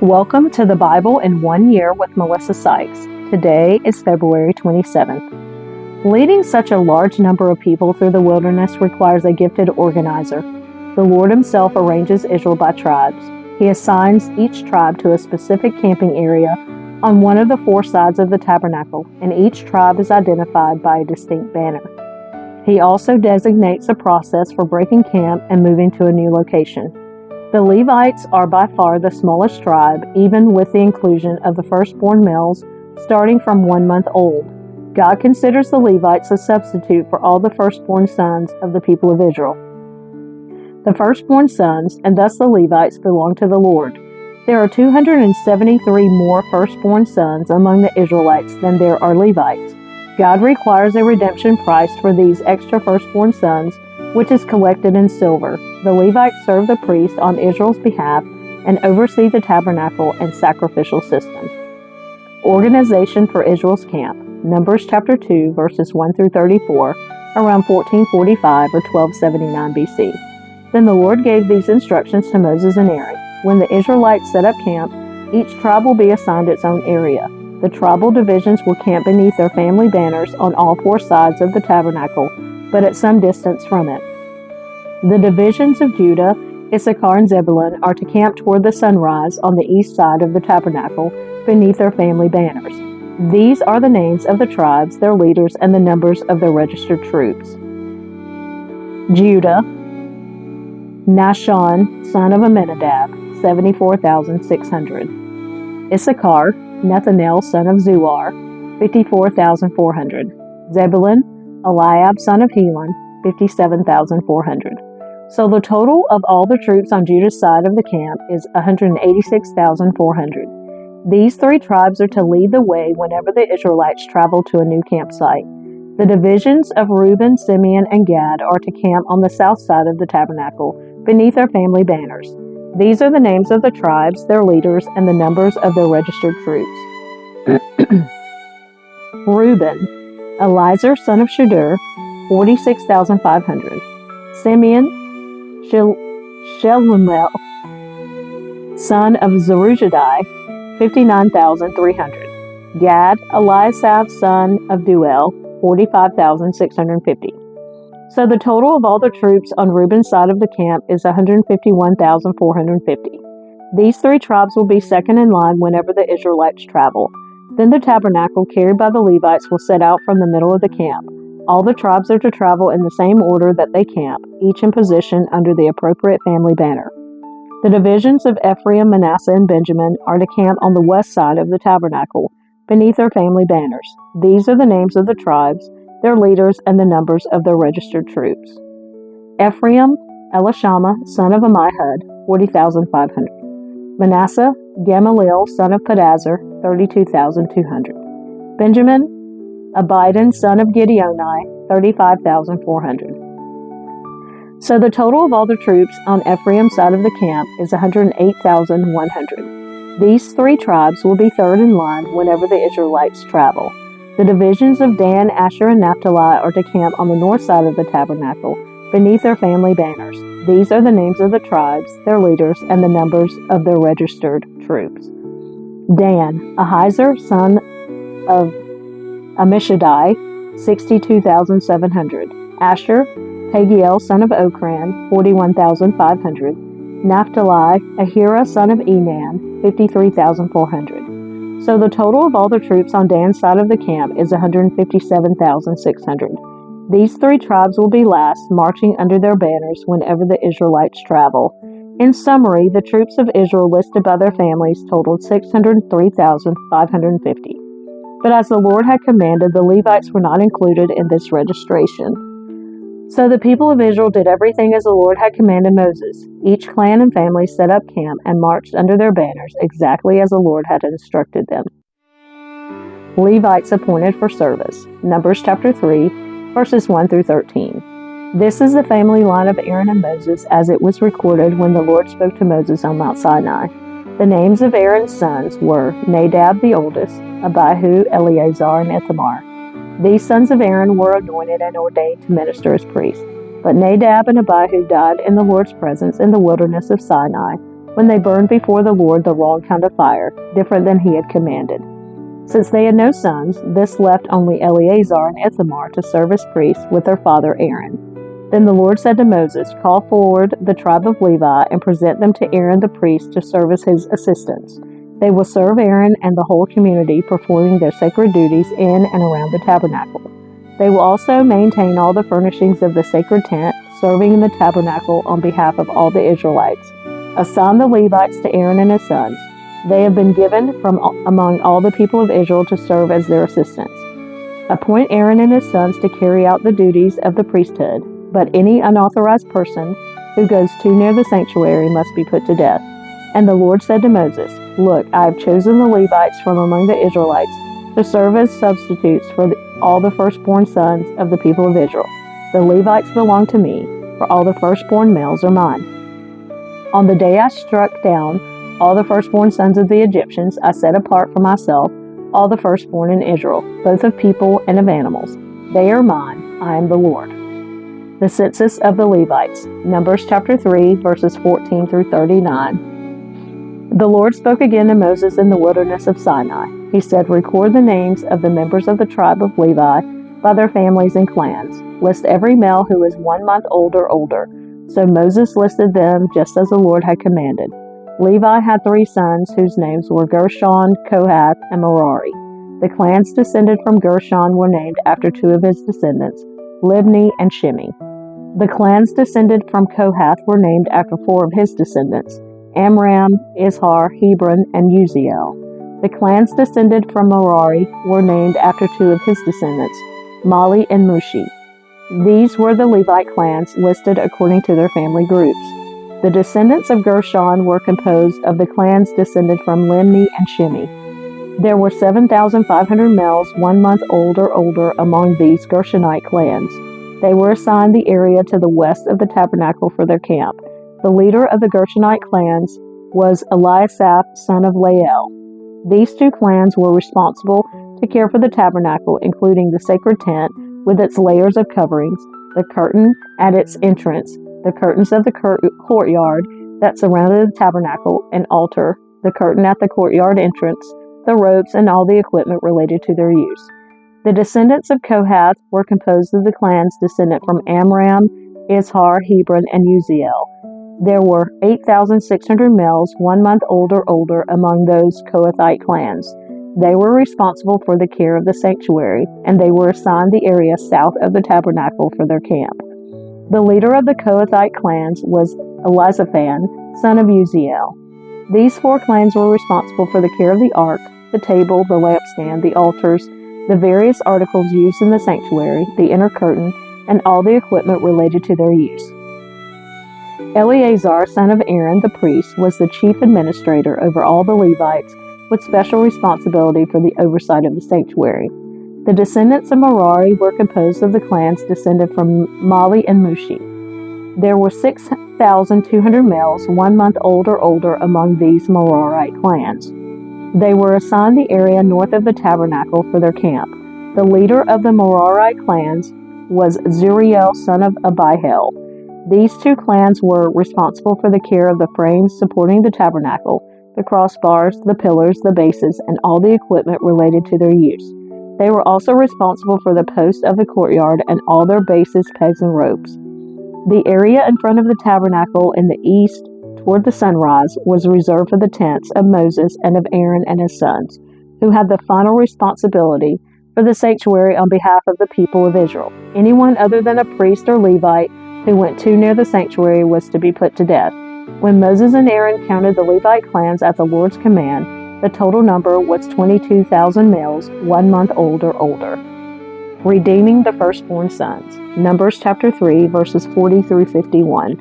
Welcome to the Bible in 1 Year with Melissa Sykes. Today is February 27th. Leading such a large number of people through the wilderness requires a gifted organizer. The Lord Himself arranges Israel by tribes. He assigns each tribe to a specific camping area on one of the four sides of the tabernacle, and each tribe is identified by a distinct banner. He also designates a process for breaking camp and moving to a new location. The Levites are by far the smallest tribe, even with the inclusion of the firstborn males starting from 1 month old. God considers the Levites a substitute for all the firstborn sons of the people of Israel. The firstborn sons, and thus the Levites, belong to the Lord. There are 273 more firstborn sons among the Israelites than there are Levites. God requires a redemption price for these extra firstborn sons, which is collected in silver. The Levites serve the priest on Israel's behalf and oversee the tabernacle and sacrificial system. Organization for Israel's camp. Numbers chapter 2, verses 1 through 34, around 1445 or 1279 BC. Then the Lord gave these instructions to Moses and Aaron. When the Israelites set up camp, each tribe will be assigned its own area. The tribal divisions will camp beneath their family banners on all four sides of the tabernacle, but at some distance from it. The divisions of Judah, Issachar, and Zebulun are to camp toward the sunrise on the east side of the tabernacle beneath their family banners. These are the names of the tribes, their leaders, and the numbers of their registered troops. Judah, Nahshon, son of Amminadab, 74,600. Issachar, Nethanel, son of Zuar, 54,400. Zebulun, Eliab, son of Helon, 57,400. So the total of all the troops on Judah's side of the camp is 186,400. These three tribes are to lead the way whenever the Israelites travel to a new campsite. The divisions of Reuben, Simeon, and Gad are to camp on the south side of the tabernacle, beneath their family banners. These are the names of the tribes, their leaders, and the numbers of their registered troops. Reuben, Elizur, son of Shadur, 46,500. Simeon, Shelumiel, son of Zerujaddai, 59,300. Gad, Eliasaph, son of Duel, 45,650. So the total of all the troops on Reuben's side of the camp is 151,450. These three tribes will be second in line whenever the Israelites travel. Then the tabernacle carried by the Levites will set out from the middle of the camp. All the tribes are to travel in the same order that they camp, each in position under the appropriate family banner. The divisions of Ephraim, Manasseh, and Benjamin are to camp on the west side of the tabernacle, beneath their family banners. These are the names of the tribes, their leaders, and the numbers of their registered troops. Ephraim, Elishama, son of Ammihud, 40,500. Manasseh, Gamaliel, son of Pedazur, 32,200. Benjamin, Abidan, son of Gideoni, 35,400. So the total of all the troops on Ephraim's side of the camp is 108,100. These three tribes will be third in line whenever the Israelites travel. The divisions of Dan, Asher, and Naphtali are to camp on the north side of the tabernacle, beneath their family banners. These are the names of the tribes, their leaders, and the numbers of their registered troops. Dan, Ahizur, son of Ammishaddai, 62,700. Asher, Pagiel, son of Okran, 41,500. Naphtali, Ahira, son of Enan, 53,400. So the total of all the troops on Dan's side of the camp is 157,600. These three tribes will be last, marching under their banners whenever the Israelites travel. In summary, the troops of Israel listed by their families totaled 603,550. But as the Lord had commanded, the Levites were not included in this registration. So the people of Israel did everything as the Lord had commanded Moses. Each clan and family set up camp and marched under their banners exactly as the Lord had instructed them. Levites appointed for service. Numbers chapter 3, verses 1 through 13. This is the family line of Aaron and Moses as it was recorded when the Lord spoke to Moses on Mount Sinai. The names of Aaron's sons were Nadab the oldest, Abihu, Eleazar, and Ithamar. These sons of Aaron were anointed and ordained to minister as priests. But Nadab and Abihu died in the Lord's presence in the wilderness of Sinai, when they burned before the Lord the wrong kind of fire, different than he had commanded. Since they had no sons, this left only Eleazar and Ithamar to serve as priests with their father Aaron. Then the Lord said to Moses, "Call forward the tribe of Levi and present them to Aaron the priest to serve as his assistants. They will serve Aaron and the whole community, performing their sacred duties in and around the tabernacle. They will also maintain all the furnishings of the sacred tent, serving in the tabernacle on behalf of all the Israelites. Assign the Levites to Aaron and his sons. They have been given from among all the people of Israel to serve as their assistants. Appoint Aaron and his sons to carry out the duties of the priesthood, but any unauthorized person who goes too near the sanctuary must be put to death." And the Lord said to Moses, "Look, I have chosen the Levites from among the Israelites to serve as substitutes for all the firstborn sons of the people of Israel. The Levites belong to me, for all the firstborn males are mine. On the day I struck down all the firstborn sons of the Egyptians, I set apart for myself all the firstborn in Israel, both of people and of animals. They are mine. I am the Lord." The census of the Levites. Numbers chapter 3, verses 14 through 39. The Lord spoke again to Moses in the wilderness of Sinai. He said, "Record the names of the members of the tribe of Levi by their families and clans. List every male who is 1 month old or older." So Moses listed them just as the Lord had commanded. Levi had 3 sons whose names were Gershon, Kohath, and Merari. The clans descended from Gershon were named after 2 of his descendants, Libni and Shimei. The clans descended from Kohath were named after 4 of his descendants, Amram, Izhar, Hebron, and Uziel. The clans descended from Merari were named after 2 of his descendants, Mali and Mushi. These were the Levite clans listed according to their family groups. The descendants of Gershon were composed of the clans descended from Limni and Shimei. There were 7,500 males 1 month old or older among these Gershonite clans. They were assigned the area to the west of the tabernacle for their camp. The leader of the Gershonite clans was Eliasaph, son of Lael. These 2 clans were responsible to care for the tabernacle, including the sacred tent with its layers of coverings, the curtain at its entrance, the curtains of the courtyard that surrounded the tabernacle and altar, the curtain at the courtyard entrance, the ropes, and all the equipment related to their use. The descendants of Kohath were composed of the clans descended from Amram, Izhar, Hebron, and Uziel. There were 8,600 males 1 month old or older among those Kohathite clans. They were responsible for the care of the sanctuary, and they were assigned the area south of the tabernacle for their camp. The leader of the Kohathite clans was Elizaphan, son of Uziel. These 4 clans were responsible for the care of the ark, the table, the lampstand, the altars, the various articles used in the sanctuary, the inner curtain, and all the equipment related to their use. Eleazar, son of Aaron the priest, was the chief administrator over all the Levites, with special responsibility for the oversight of the sanctuary. The descendants of Merari were composed of the clans descended from Mali and Mushi. There were 6,200 males 1 month old or older among these Merarite clans. They were assigned the area north of the tabernacle for their camp. The leader of the Merarite clans was Zuriel, son of Abihail. These 2 clans were responsible for the care of the frames supporting the tabernacle, the crossbars, the pillars, the bases, and all the equipment related to their use. They were also responsible for the posts of the courtyard and all their bases, pegs, and ropes. The area in front of the tabernacle in the east toward the sunrise was reserved for the tents of Moses and of Aaron and his sons, who had the final responsibility for the sanctuary on behalf of the people of Israel. Anyone other than a priest or Levite who went too near the sanctuary was to be put to death. When Moses and Aaron counted the Levite clans at the Lord's command, the total number was 22,000 males 1 month old or older. Redeeming the firstborn sons. Numbers chapter 3, verses 40 through 51.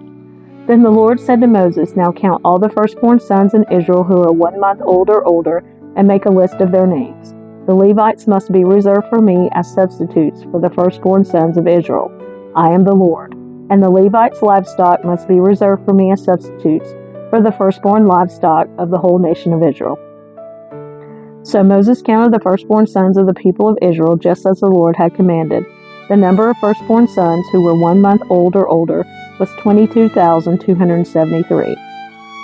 Then the Lord said to Moses, "Now count all the firstborn sons in Israel who are 1 month old or older, and make a list of their names. The Levites must be reserved for me as substitutes for the firstborn sons of Israel. I am the Lord. And the Levites' livestock must be reserved for me as substitutes for the firstborn livestock of the whole nation of Israel." So Moses counted the firstborn sons of the people of Israel just as the Lord had commanded. The number of firstborn sons who were 1 month old or older was 22,273.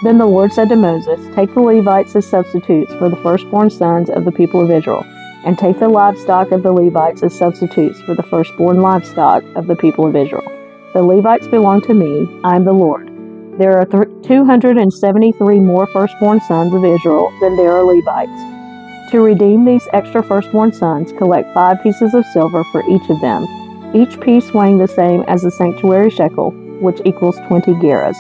Then the Lord said to Moses, "Take the Levites as substitutes for the firstborn sons of the people of Israel, and take the livestock of the Levites as substitutes for the firstborn livestock of the people of Israel. The Levites belong to me. I am the Lord. There are 273 more firstborn sons of Israel than there are Levites. To redeem these extra firstborn sons, collect 5 pieces of silver for each of them, each piece weighing the same as the sanctuary shekel, which equals 20 gerahs.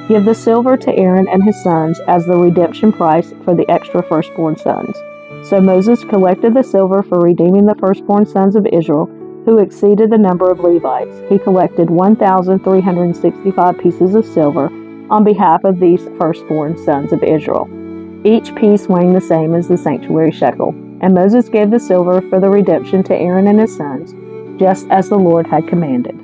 Give the silver to Aaron and his sons as the redemption price for the extra firstborn sons." So Moses collected the silver for redeeming the firstborn sons of Israel, who exceeded the number of Levites. He collected 1,365 pieces of silver on behalf of these firstborn sons of Israel, each piece weighing the same as the sanctuary shekel. And Moses gave the silver for the redemption to Aaron and his sons, just as the Lord had commanded.